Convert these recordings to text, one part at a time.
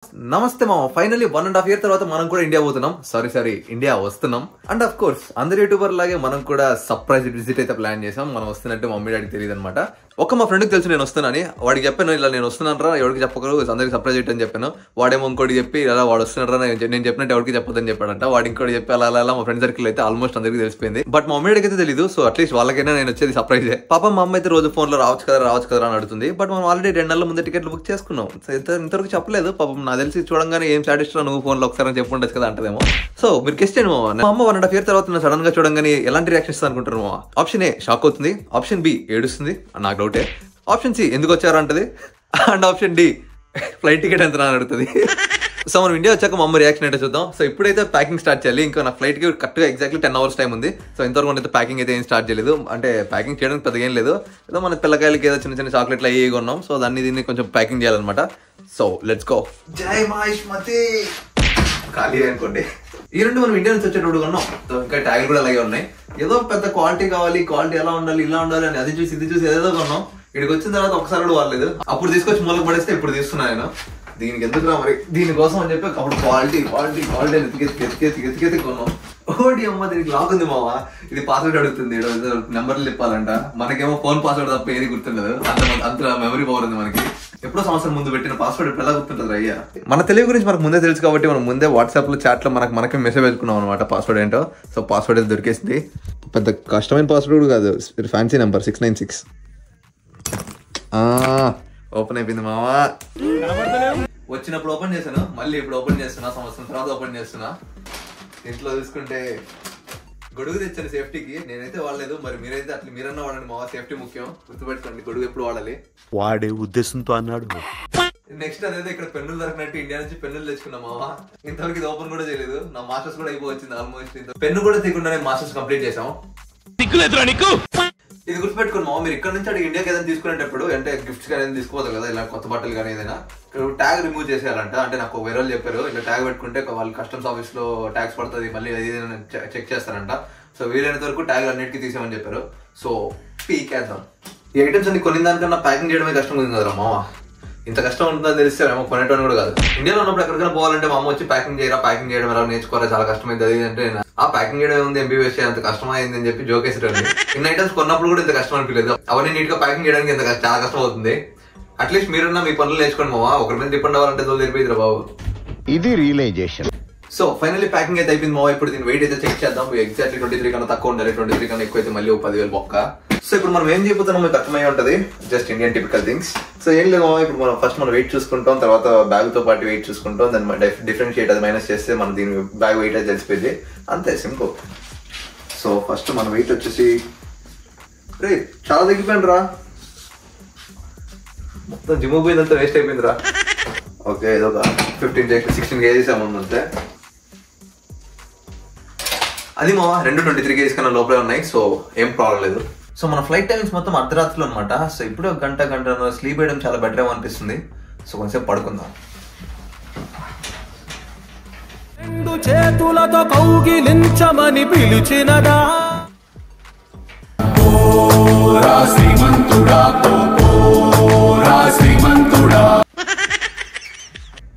నమస్తే మామ, finally 1.5 year తర్వాత మనం కూడా ఇండియా పోతున్నాం. సారీ ఇండియా వస్తున్నాం. అండ్ ఆఫ్ కోర్స్ అందరు యూట్యూబర్ లాగే మనం కూడా సర్ప్రైజ్ విజిట్ అయితే ప్లాన్ చేసాం. మనం వస్తున్నట్టు మమ్మీ డాడీకి తెలియదు అనమాట. మా ఫ్రెండ్కి తెలుసు నేను వస్తున్నానని. వాడికి చెప్పాను ఇలా నేను వస్తున్నాను రా, ఎవరికి చెప్పకరు, అందరికి సర్ప్రైజ్ ఇట్టని చెప్పాను. వాడేమో ఇంకోటి చెప్పి ఇలా వాడు వస్తున్నారా నేను చెప్పినట్టు ఎవరికి చెప్పొద్దని చెప్పాడంట. వాడు ఇంకోటి చెప్పి అలా మా ఫ్రెండ్ సర్కిల్ అయితే ఆల్మోస్ట్ అందరికి తెలిసిపోయింది. బట్ మా మమ్మీ డాడీకి అయితే తెలియదు. సో అట్లీస్ట్ వాళ్ళకైనా నేను వచ్చేది సర్ప్రైజే. పాప మా అమ్మ అయితే రోజు ఫోన్ లో రావచ్చు కదా అని అడుగుతుంది. బట్ మనం ఆల్రెడీ 2 నెలల ముందు టికెట్లు బుక్ చేసుకున్నాం. ఇంతవరకు చెప్పలేదు. పాపం నాకు తెలిసి చూడంగానే ఏం సాటిస్ఫై నువ్వు ఫోన్ లో ఒకసారి చెప్పుండొచ్చు కదా అంటదేమో. సో మీరు గెస్ట్ చేయండి మా అమ్మ 1.5 year తర్వాత సడన్ గా చూడంగానే ఎలాంటి రియాక్షన్ ఇస్తుంది అనుకుంటారు మా? ఆప్షన్ ఏ షాక్ అవుతుంది, ఆప్షన్ బి ఏడుస్తుంది, నాకు డౌటే. ఆప్షన్ సి ఎందుకు వచ్చారు అంటది, and option D flight ticket ఎంత అని అడుగుతుంది. సో మనం ఇండియా వచ్చాక మా అమ్మ రియాక్షన్ అయితే చూద్దాం. సో ఇప్పుడైతే ప్యాకింగ్ స్టార్ట్ చేయాలి. ఇంకా నా ఫ్లైట్ కి కరెక్ట్గా ఎగ్జాక్ట్లీ 10 hours టైం ఉంది. సో ఇంతవరకు అయితే ప్యాకింగ్ అయితే ఏం స్టార్ట్ చేయలేదు. అంటే ప్యాకింగ్ చేయడానికి పెద్దగా ఏం లేదు, ఏదో మన పిల్లకాయలకి ఏదో చిన్న చాక్లెట్లు అయ్యి కొన్నాం. సో దీన్ని కొంచెం ప్యాకింగ్ చేయాలన్నమాట. So let's go. జై మహేష్మతి. ఖాళీ అనుకోండి. ఈ రెండు మనం ఇండియా నుంచి వచ్చేటప్పుడు కొన్నాం. ఇంకా ట్యాగులు కూడా అలాగే ఉన్నాయి. ఏదో పెద్ద క్వాలిటీ కావాలి, క్వాలిటీ ఎలా ఉండాలి, ఇలా ఉండాలి అని అది చూసి ఇది చూసి ఏదో కొన్నాం. ఇక్కడికి వచ్చిన తర్వాత ఒకసారి కూడా వాడలేదు. అప్పుడు తీసుకొచ్చి మూలకు పడేస్తే ఇప్పుడు తీసుకున్నాను నేను. దీనికి ఎందుకు రా మరి, దీనికోసం అని చెప్పి అప్పుడు క్వాలిటీ ఎతికెత్తి కొన్నాం. ఓడి అమ్మ, దీనికి లాక్ ఉంది మావా. ఇది పాస్వర్డ్ అడుగుతుంది, నెంబర్లు చెప్పాలంట. మనకేమో ఫోన్ పాస్వర్డ్ తప్ప ఏది గుర్తుండదు. అంత మెమరీ పవర్ ఉంది మనకి. ఎప్పుడో సంవత్సరం ముందు పెట్టిన పాస్వర్డ్ ఇప్పుడు ఎలా గుర్తుంటుంది అయ్యా. మన తెలుగు గురించి మనకు ముందే తెలుసు కాబట్టి మనం ముందే వాట్సాప్ లో చాట్ లో మనకి మెసేజ్ పెట్టుకున్నాం అనమాట పాస్వర్డ్ ఏంటో. సో పాస్వర్డ్ అయితే దొరికేసింది. పెద్ద కష్టమైన పాస్వర్డ్ కాదు, ఫ్యాన్సీ నెంబర్ 696. ఓపెన్ అయిపోయింది మావా. వచ్చినప్పుడు ఓపెన్ చేశాను, మళ్ళీ ఇప్పుడు ఓపెన్ చేస్తున్నా, సంవత్సరం తర్వాత ఓపెన్ చేస్తున్నా. ఇంట్లో చూసుకుంటే గొడుగు తెచ్చాను సేఫ్టీకి. నేనైతే వాడలేదు, మరి మీరైతే అట్లా మీరన్నా వాడండి మావా. సేఫ్టీ ముఖ్యం, గుర్తుపెట్టుకోండి. గొడుగు ఎప్పుడు వాడాలి వాడే ఉద్దేశంతో అన్నాడు. నెక్స్ట్ అదైతే ఇక్కడ పెన్నులు దొరికినట్టు ఇండియా నుంచి పెన్నులు తెచ్చుకున్నా మావా. ఇంతవరకు ఇది ఓపెన్ కూడా చేయలేదు. నా మాస్టర్స్ కూడా అయిపోవచ్చింది ఆల్మోస్ట్. పెన్ను కూడా తీయకుండానే మాస్టర్స్ కంప్లీట్ చేసాం. ఇది గుర్తుపెట్టుకోండి మామ, మీరు ఇక్కడ నుంచి అడిగి ఇండియాకి ఏదైనా తీసుకునేటప్పుడు అంటే గిఫ్ట్స్ కానీ ఏదైనా తీసుకోవద్దు కదా, ఇలా కొత్త బట్టలు కానీ ఏదైనా. ట్యాగ్ రిమూవ్ చేసేయాలంట. అంటే నాకు వేరే వాళ్ళు చెప్పారు, ఇలా ట్యాగ్ పెట్టుకుంటే వాళ్ళు కస్టమ్స్ ఆఫీస్ లో ట్యాక్స్ పడుతుంది, మళ్ళీ ఏదైనా చెక్ చేస్తారంట. సో వీలైనంత వరకు ట్యాగ్ అన్నిటికీ తీసామని చెప్పారు. సో పీకేద్దాం. ఈ ఐటమ్స్ అన్ని కొన్ని దానికన్నా ప్యాకింగ్ చేయడమే కష్టం ఉంది కదా మామ. ఇంత కష్టం ఉంటుందని తెలిస్తే ఏమో కొనేటోని కూడా కాదు. ఇండియాలో ఉన్నప్పుడు ఎక్కడికైనా పోవాలంటే మా అమ్మ వచ్చి ప్యాకింగ్ చేయడం ఎలా నేర్చుకోరా, చాలా కష్టమైంది అది అంటే ఆ ప్యాకింగ్ చేయడం ఉంది, ఎంబీబీఎస్ అంత కష్టమైంది అని చెప్పి జోకేసేటండి. ఇన్ని ఐటమ్స్ కొన్నప్పుడు కూడా ఇంత కష్టం అనిపించలేదు. అవన్నీ నీట్ గా ప్యాకింగ్ చేయడానికి చాలా కష్టం అవుతుంది. అట్లీస్ట్ మీరున్నా మీ పనులు నేర్చుకోండి మావా. ఒకరి మీద డిపెండ్ అవ్వాలంటే తెలిపోయిందిరా బాబు. ఇది రియలైజేషన్. సో ఫైనల్లీ ప్యాకింగ్ అయితే అయిపోయింది మావా. ఇప్పుడు దీని వెయిట్ అయితే చెక్ చేద్దాం. ఎగ్జాక్ట్లీ 23 కన్నా తక్కువ ఉండాలి. 23 కన్నా ఎక్కువ అయితే మళ్ళీ 10,000 బొక్క. సో ఇప్పుడు మనం ఏం చేయబోతున్నాం మీకు అర్థమై ఉంటుంది. Just Indian typical things. So ఏం లేదు మావా, ఇప్పుడు మనం ఫస్ట్ మనం వెయిట్ చూసుకుంటాం, తర్వాత బ్యాగ్ తో పాటు వెయిట్ చూసుకుంటాం, దాన్ని డిఫరెన్షియేట్ అది మైనస్ చేస్తే మనం దీని బ్యాగ్ వెయిట్ అయితే తెలిసిపోయింది. అంతే సింపుల్. సో ఫస్ట్ మన వెయిట్ వచ్చేసి రే చాలా తగ్గిపోయింది రా, మొత్తం జిమ్ పోయిందంతా వేస్ట్ అయిపోయింది రా. ఓకే ఏదో ఒక 16 kgs అమౌంట్ అంతే. అది మా 23 kgs కన్నా లోపలే ఉన్నాయి. సో ఏం ప్రాబ్లం లేదు. సో మన ఫ్లైట్ టైమింగ్స్ మొత్తం అర్ధరాత్రులు అనమాట. సో ఇప్పుడు గంట స్లీప్ వేయడం చాలా బెటర్ ఏమో అనిపిస్తుంది. సో కొంచెంసేపు పడుకుందాం. రెండు చేతులతో కౌగిలించమని పిలిచినదా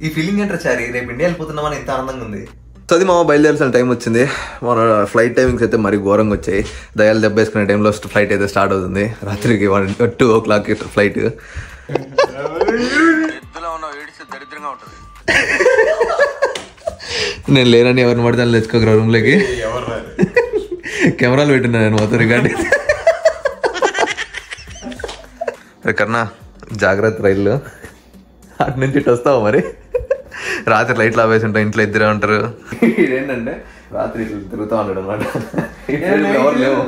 ఈ ఫీలింగ్ ఏంటో చారి, రేపు ఇండియా వెళ్ళిపోతున్నామని ఎంత ఆనందంగా ఉంది. సో అది మా బయలుదేరాల్సిన టైం వచ్చింది. మన ఫ్లైట్ టైమింగ్స్ అయితే మరి ఘోరంగా వచ్చాయి. దయాలు దెబ్బేసుకునే టైంలో ఫ్లైట్ అయితే స్టార్ట్ అవుతుంది. రాత్రికి 2 o'clock ఫ్లైట్. నేను లేనని ఎవరిని పడితే తెచ్చుకోక రూమ్లోకి. కెమెరాలు పెట్టినా నేను మొత్తం రికార్డ్. కన్నా జాగ్రత్త, రైల్లో అటు నుంచి ఇటు వస్తావు మరి. రాత్రి లైట్లు ఆపేసి ఉంటాం, ఇంట్లో ఇద్దరే ఉంటారు. ఇదేంటంటే రాత్రి ఇట్లా తిరుగుతూ ఉంటాడు అనమాట. ఎవరు లేవు,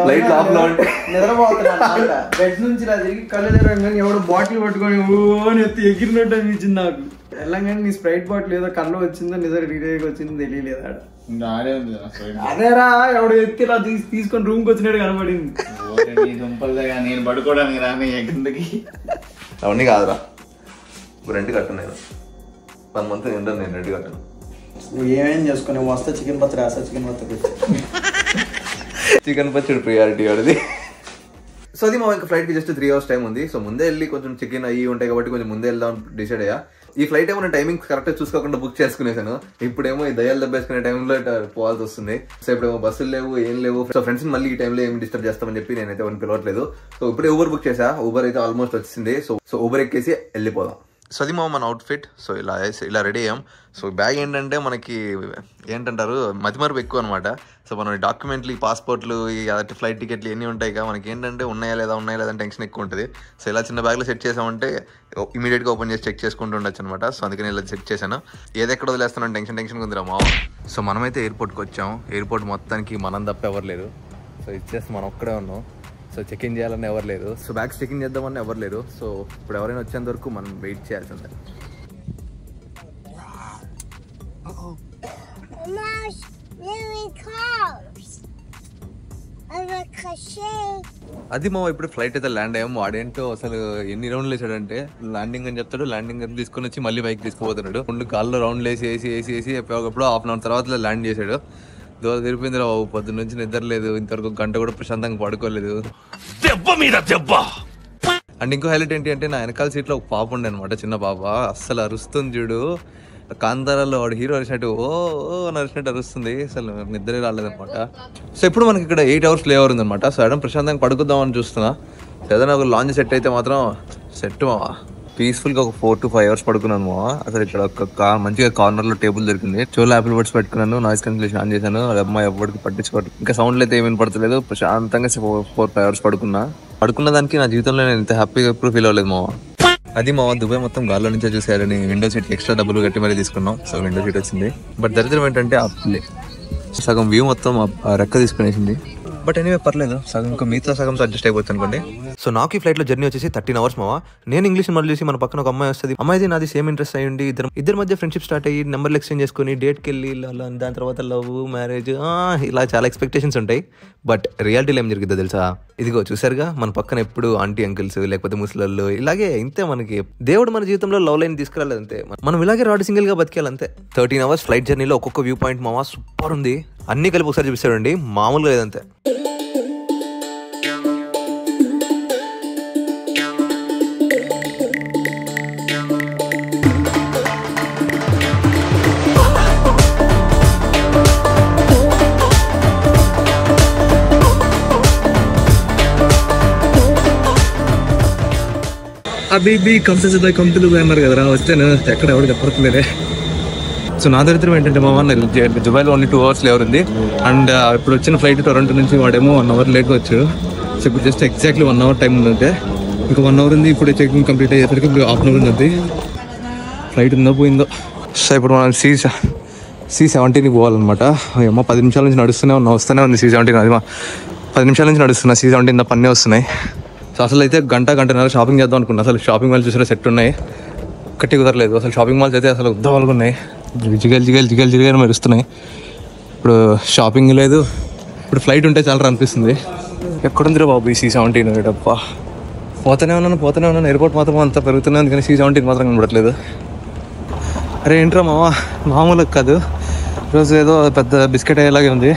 లైట్లు ఆఫ్ లో ఉంటే నిద్రపోతున్నా. బెడ్ నుంచి ఇలా తిరిగి కళ్ళు తెరవగానే ఎవడో బాటిల్ పట్టుకొని ఓని ఎత్తి ఎగిరినట్టు అనిపించింది నాకు. వెళ్ళంగానే నీ స్ప్రైట్ బాటిల్ ఏదో కళ్ళు వచ్చిందో నిజం రిటైర్కి వచ్చిందో తెలియలేదు. అదేరా ఎవడు ఎత్తి ఇలా తీసుకొని రూమ్కి వచ్చినట్టు కనబడింది. నేను పడుకోవడానికి రాని కిందకి. అవన్నీ కాదురా, రెంట్ కట్టను నేను. 1 month ఉండను నేను, రెంట్ కట్టను. నువ్వు ఏమేం చేసుకుని వస్తా చికెన్ పచ్చడి రాసా, చికెన్ పచ్చడి చికెన్ పచ్చడి ప్రియారిటీ వాడిది. సో అది మా ఇంకా ఫ్లైట్ కి జస్ట్ 3 hours టైం ఉంది. సో ముందే వెళ్ళి కొంచెం చికెన్ అయ్యి ఉంటాయి కాబట్టి కొంచెం ముందే వెళ్దాం డిసైడ్ అయ్యా. ఈ ఫ్లైట్ ఏమో టైమింగ్ కరెక్ట్ చూసుకోకుండా బుక్ చేసుకునేసాను. ఇప్పుడేమో ఈ దయాలు దెబ్బేసుకునే టైంలో పోవాల్సి వస్తుంది. సో ఇప్పుడేమో బస్సులు లేవు, ఏం లేవు. సో ఫ్రెండ్స్ మళ్ళీ ఈ టైంలో ఏం డిస్టర్బ్ చేస్తామని చెప్పి నేనైతే ఎవరిని పిలవట్లేదు. సో ఇప్పుడు ఊబర్ బుక్ చేసా. ఊబర్ అయితే ఆల్మోస్ట్ వచ్చింది. సో ఊబర్ ఎక్కేసి వెళ్ళిపోదాం. సో అది మన అవుట్ఫిట్. సో ఇలా రెడీ అయ్యాం. సో బ్యాగ్ ఏంటంటే మనకి ఏంటంటారు మతిమరుపు ఎక్కువ అనమాట. సో మనం డాక్యుమెంట్లు, ఈ పాస్పోర్ట్లు, ఈ ఫ్లైట్ టికెట్లు ఎన్ని ఉంటాయి కదా, మనకి ఏంటంటే ఉన్నాయా లేదా అని టెన్షన్ ఎక్కువ ఉంటుంది. సో ఇలా చిన్న బ్యాగ్లో సెట్ చేసామంటే ఇమీడియట్గా ఓపెన్ చేసి చెక్ చేసుకుంటూ ఉండొచ్చు అనమాట. సో అందుకని ఇలా సెట్ చేశాను. ఏది ఎక్కడ వదిలేస్తాను టెన్షన్ ఉందిరా మా. సో మనమైతే ఎయిర్పోర్ట్కి వచ్చాం. ఎయిర్పోర్ట్ మొత్తానికి మనం తప్ప ఎవరు లేరు. సో ఇచ్చేసి మనం ఒక్కడే ఉన్నాం. సో చెక్ ఇన్ చేయాలని ఎవరు లేరు. సో బ్యాగ్స్ చెక్ ఇన్ చేద్దామని ఎవరు లేరు. సో ఇప్పుడు ఎవరైనా వచ్చేంత వరకు మనం వెయిట్ చేయాల్సిందే. అది మా ఇప్పుడు ఫ్లైట్ అయితే ల్యాండ్ అయ్యాము. వాడేంటో అసలు ఎన్ని రౌండ్లు వేసాడంటే ల్యాండింగ్ అని చెప్తాడు, ల్యాండింగ్ అని తీసుకొని వచ్చి మళ్ళీ బైక్ తీసుకుపోతున్నాడు. 2 కాళ్ళు రౌండ్లు వేసి ఎప్పుడు హాఫ్ అన్ అవర్ తర్వాత ల్యాండ్ చేశాడు. దూరం తిరిపోయింది రా బాబు. పొద్దున్న నుంచి నిద్ర లేదు, ఇంతవరకు గంట కూడా ప్రశాంతంగా పడుకోలేదు. అండ్ ఇంకో హైలైట్ ఏంటి అంటే నా వెనకాల సీట్లో ఒక పాప ఉండే అనమాట, చిన్న పాప. అస్సలు అరుస్తుంది చూడు, కాంతారాలో వాడు హీరో అరిచినట్టు అరిచినట్టు అరుస్తుంది. అసలు నిద్రే రాలేదనమాట. సో ఇప్పుడు మనకి ఇక్కడ 8 hours ప్లే ఓవర్ ఉందనమాట. సో అడం ప్రశాంతంగా పడుకుందామని చూస్తున్నా. ఏదైనా ఒక లాంజ్ సెట్ అయితే మాత్రం సెట్ మావా. పీస్ఫుల్గా ఒక 4 to 5 hours పడుకున్నాను మావా. అసలు ఇక్కడ ఒక మంచిగా కార్నర్లో టేబుల్ దొరికింది. చెవులో యాపిల్ బడ్స్ పెట్టుకున్నాను, నాయిస్ క్యాన్సిలేషన్ ఆన్ చేశాను. అమ్మాయి ఎవరికి పట్టించుకోవట్లేదు. ఇంకా సౌండ్లు అయితే ఏమేమి పడతలేదు. ప్రశాంతంగా 4-5 hours పడుకున్న దానికి నా జీవితంలో నేను ఇంత హ్యాపీగా ఎప్పుడు ఫీల్ అవ్వలేదు మావా. అది మా దుబాయ్ మొత్తం గాల్లో నుంచే చూసేయాలని విండో సీట్ ఎక్స్ట్రా డబ్బులు కట్టి మరీ తీసుకున్నాం. సో విండో సీట్ వచ్చింది. బట్ దరిద్రం ఏంటంటే సగం వ్యూ మొత్తం రెక్క తీసుకునేసింది. బట్ ఎనీవే పర్లేదు, సగం మిగతా సగంతో అడ్జస్ట్ అయిపోతుంది అనుకోండి. సో నాకు ఈ ఫ్లైట్ లో జర్నీ వచ్చేసి 13 hours మావా. నేను ఇంగ్లీష్ మొదలు చేసి మన పక్కన ఒక అమ్మాయి వస్తుంది. అమ్మాయిది నాది సేమ్ ఇంట్రెస్ట్ అయ్యి ఉండి ఇద్దరి మధ్య ఫ్రెండ్షిప్ స్టార్ట్ అయ్యి నెంబర్లు ఎక్స్చేంజ్ చేసుకుని డేట్కి వెళ్ళి దాని తర్వాత లవ్, మ్యారేజ్, ఇలా చాలా ఎక్స్పెక్టేషన్స్ ఉంటాయి. బట్ రియాలిటీలో ఏం జరిగిద్దో తెలుసా? ఇదిగో చూసారుగా, మన పక్కన ఎప్పుడు ఆంటీ అంకిల్స్ లేకపోతే ముసలోళ్ళు ఇలాగే. ఇంతే మనకి దేవుడు మన జీవితంలో లవ్ లైన్ తీసుకురాలేదు అంతే. మనం ఇలాగే రాడు సింగిల్ గా బతికేయాలి అంతే. 13 hours ఫ్లైట్ జర్నీలో ఒక్కొక్క వ్యూ పాయింట్ మావా సూపర్ ఉంది. అన్ని కలిపి ఒకసారి చూపిస్తాడండి, మామూలుగా లేదంతే. అబీబీ కంపెనీ కంపెనీలు అన్నారు కదరా, వచ్చాను ఎక్కడ ఎవరు చెప్పట్లేదే. సో నా దరిద్రం ఏంటంటే మామ, దుబాయ్లో ఓన్లీ 2 hours లేవర్ ఉంది. అండ్ ఇప్పుడు వచ్చిన ఫ్లైట్ టొరంటో నుంచి వాడేమో 1 hour లేట్గా వచ్చాడు. సో ఇప్పుడు జస్ట్ ఎగ్జాక్ట్లీ 1 hour టైం ఉందంటే, ఇంకా 1 hour ఉంది. ఇప్పుడు చెకింగ్ కంప్లీట్ అయ్యేసరికి ఇప్పుడు 1/2 hour ఉంది. ఫ్లైట్ ఉందో పోయిందో. సో ఇప్పుడు మనం C-17కి పోవాలన్నమాట. ఏమో 10 నిమిషాల నుంచి నడుస్తూనే వస్తూనే ఉంది C-17. అది 10 నిమిషాల నుంచి నడుస్తున్నా C-17 పన్నే వస్తున్నాయి. సో అసలు అయితే గంటన్నర షాపింగ్ చేద్దాం అనుకున్నా. అసలు షాపింగ్ మాల్స్ చూసారా సెట్ ఉన్నాయి, ఒక్కటి కుదరలేదు. అసలు షాపింగ్ మాల్స్ అయితే అసలు ఉద్దాలు ఉన్నాయి, జిగలు మెరుస్తున్నాయి. ఇప్పుడు షాపింగ్ లేదు. ఇప్పుడు ఫ్లైట్ ఉంటే చాలా అనిపిస్తుంది. ఎక్కడుందిరా బాబు ఈ C-17? డబ్బా పోతూనే ఉన్నాను. ఎయిర్పోర్ట్ మాత్రం అంతా పెరుగుతున్నాయి, అందుకని C-17 మాత్రం కనబడట్లేదు. అరే ఏంట్రా మామూలుగా కాదు, ఈరోజు ఏదో పెద్ద బిస్కెట్ అయ్యేలాగే ఉంది.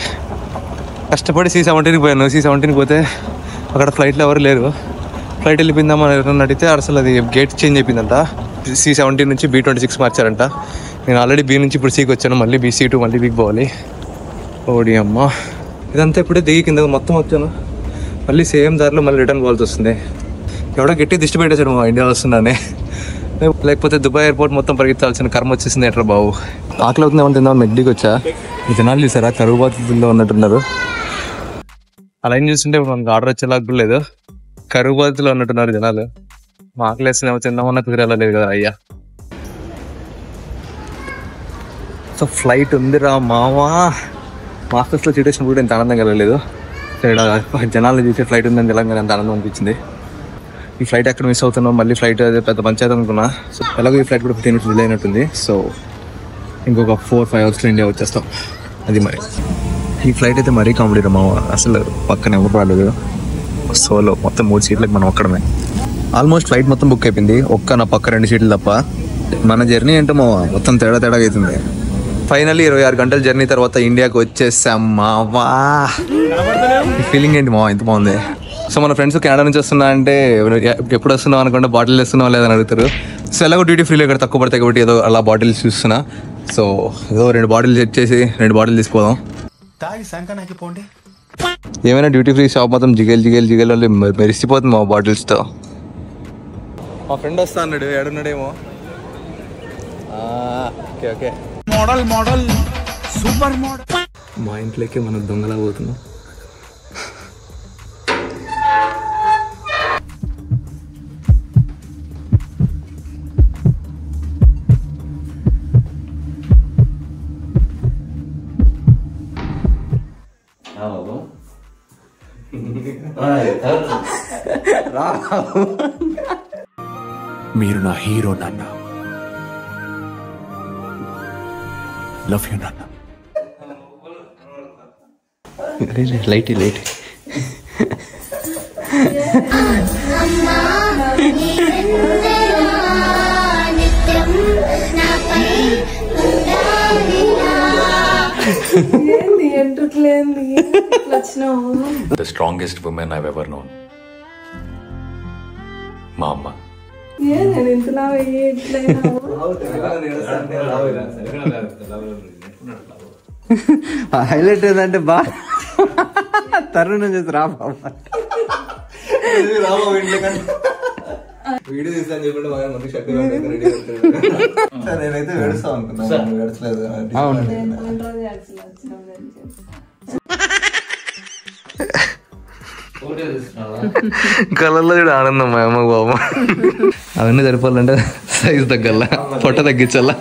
కష్టపడి C-17కి పోయాను. C-17కి పోతే అక్కడ ఫ్లైట్లో ఎవరు లేరు. ఫ్లైట్ వెళ్ళిపోయిందామని ఎవరైనా అడిగితే అసలు అది గేట్ చేంజ్ అయిపోయిందంట. C-17 నుంచి B-26 మార్చారంట. నేను ఆల్రెడీ B నుంచి ఇప్పుడు Cకి వచ్చాను. మళ్ళీ C2 మళ్ళీ Bకి పోవాలి. ఓడి అమ్మ, ఇదంతా ఇప్పుడే దిగి కింద మొత్తం వచ్చాను. మళ్ళీ సేమ్ దారిలో మళ్ళీ రిటర్న్ పోవాల్సి వస్తుంది. ఎవడో గట్టి దిష్టి పెట్టేశాడు మా ఇండియా వస్తున్నానే. లేకపోతే దుబాయ్ ఎయిర్పోర్ట్ మొత్తం పరిగెత్తాల్సిన కర్మ వచ్చేసింది ఎట్లా బాబు. ఆకలి అవుతుందేమో తిందామని మెడ్డీకి వచ్చా. ఈ జనాలు చూసారా, కరువు బాధితుల్లో ఉన్నట్టున్నారు. అలా ఏం చూస్తుంటే మనకు ఆర్డర్ వచ్చేలాగా కూడా లేదు. కరువు బాధితులు ఉన్నట్టున్నారు జనాలు. మా ఆకలి వేస్తుందేమో తిందామన్నా కుదిరేలా లేదు కదా అయ్యా. సో ఫ్లైట్ ఉందిరా మావా. మాస్టర్స్లో సిట్యుయేషన్ కూడా ఎంత ఆనందం కలగలేదు. జనాలు చూసే ఫ్లైట్ ఉందని తెలంగాణ ఎంత ఆనందం అనిపించింది. ఈ ఫ్లైట్ ఎక్కడ మిస్ అవుతున్నాం, మళ్ళీ ఫ్లైట్ అదే పెద్ద పంచాయతీ అనుకున్నా. సో ఎలాగో ఈ ఫ్లైట్ కూడా 15 minutes డిలే అయినట్టుంది. సో ఇంకొక 4-5 hours ఇండియా వచ్చేస్తాం. అది మరి ఈ ఫ్లైట్ అయితే మరీ కామెడీ రా మావా. అసలు పక్కన ఎవరు రాలేదు, సోలో మొత్తం 3 సీట్లకి మనం ఒక్కడమే. ఆల్మోస్ట్ ఫ్లైట్ మొత్తం బుక్ అయిపోయింది, నా పక్క 2 సీట్లు తప్ప. మన జర్నీ ఏంటో మావా మొత్తం తేడా అవుతుంది. ఫైనల్లీ 26 గంటల జర్నీ తర్వాత ఇండియాకి వచ్చేసాం మావా. ఫీలింగ్ ఏంటి మావా, ఎంత బాగుంది. సో మన ఫ్రెండ్స్ కెనడా నుంచి వస్తున్నా అంటే ఎప్పుడు వస్తున్నావు అనుకుంటే బాటిల్ వేస్తున్నావు లేదని అడుగుతారు. సో ఎలాగో డ్యూటీ ఫ్రీలో ఇక్కడ తక్కువ పడతాయి కాబట్టి ఏదో అలా బాటిల్స్ చూస్తున్నా. సో ఏదో 2 బాటిల్స్ సెట్ చేసి 2 బాటిల్ తీసుకోదాం. ఏమైనా డ్యూటీ ఫ్రీ షాప్ మొత్తం జిగేల్ వాళ్ళు మెరిసిపోతుంది మా బాటిల్స్తో. మా ఫ్రెండ్ వస్తా అన్నాడు, ఏడున్నాడేమో. Okay model super model. మా ఇంట్లోకి మనం దొంగలా పోతున్నాం. మీరు నా హీరో నాన్న. లవ్ యూ నాన్న. Light The strongest woman I've ever known. మా అమ్మ. హైలైట్ ఏంటంటే బాగా తరుణం చేసి రాబాబు వీడియో తీసాను చెప్పండి. మంది షర్ట్ నేనైతే ఏడుస్తాం అనుకున్నాను, ఏడ్చలేదు. కళ్ళల్లో కూడా ఆనందం మా అమ్మ బాబు. అవన్నీ సరిపోవాలంటే సైజు తగ్గల్లా, పొట్ట తగ్గించాలా.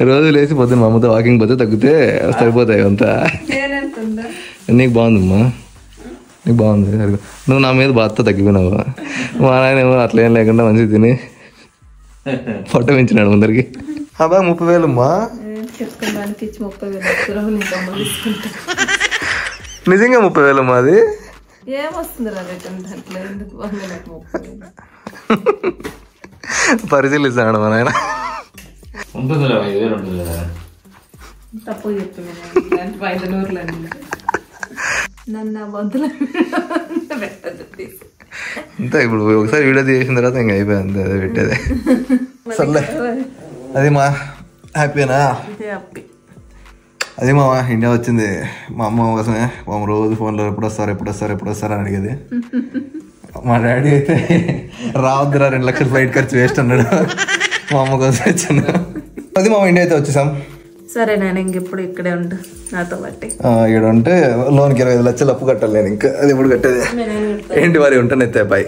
రోజు లేచి పొద్దున్న మా అమ్మతో వాకింగ్ పోతే తగ్గితే సరిపోతాయి అంతా. నీకు బాగుందమ్మా, నీకు బాగుంది. సరిగ్గా నువ్వు నా మీద బాధతో తగ్గిపోయినావు. మా నాయన ఏమో అట్లా ఏం లేకుండా మంచిగా తిని పొట్ట పెంచినాడు ముందరికి. బాగా 30,000 అమ్మా. నిజంగా 30,000 అమ్మా. అది పరిశీలిస్తాడు మా నాయన. అంతే. ఇప్పుడు ఒకసారి వీడియో తీసిన తర్వాత ఇంకా అయిపోయింది, అదే పెట్టేది. సర్లే, అది మా హ్యాపీనా. అదే మా ఇండియా వచ్చింది మా అమ్మ కోసమే. మా అమ్మ రోజు ఫోన్లో ఎప్పుడు వస్తారు అని అడిగేది. మా డాడీ అయితే రావద్దురా 2 లక్షలు ఫ్లైట్ ఖర్చు వేస్ట్ అన్నాడు. మా అమ్మ కోసం వచ్చాను. అది మా ఇండియా అయితే వచ్చేసాం. సరే నేను ఇంకెప్పుడు ఇక్కడే ఉంటా నాతో బట్టి. ఇక్కడ ఉంటే లోన్కి 25 లక్షలు అప్పు కట్టాలి నేను. ఇంకా అది ఎప్పుడు కట్టేది ఏంటి మరి. ఉంటానైతే బాయ్.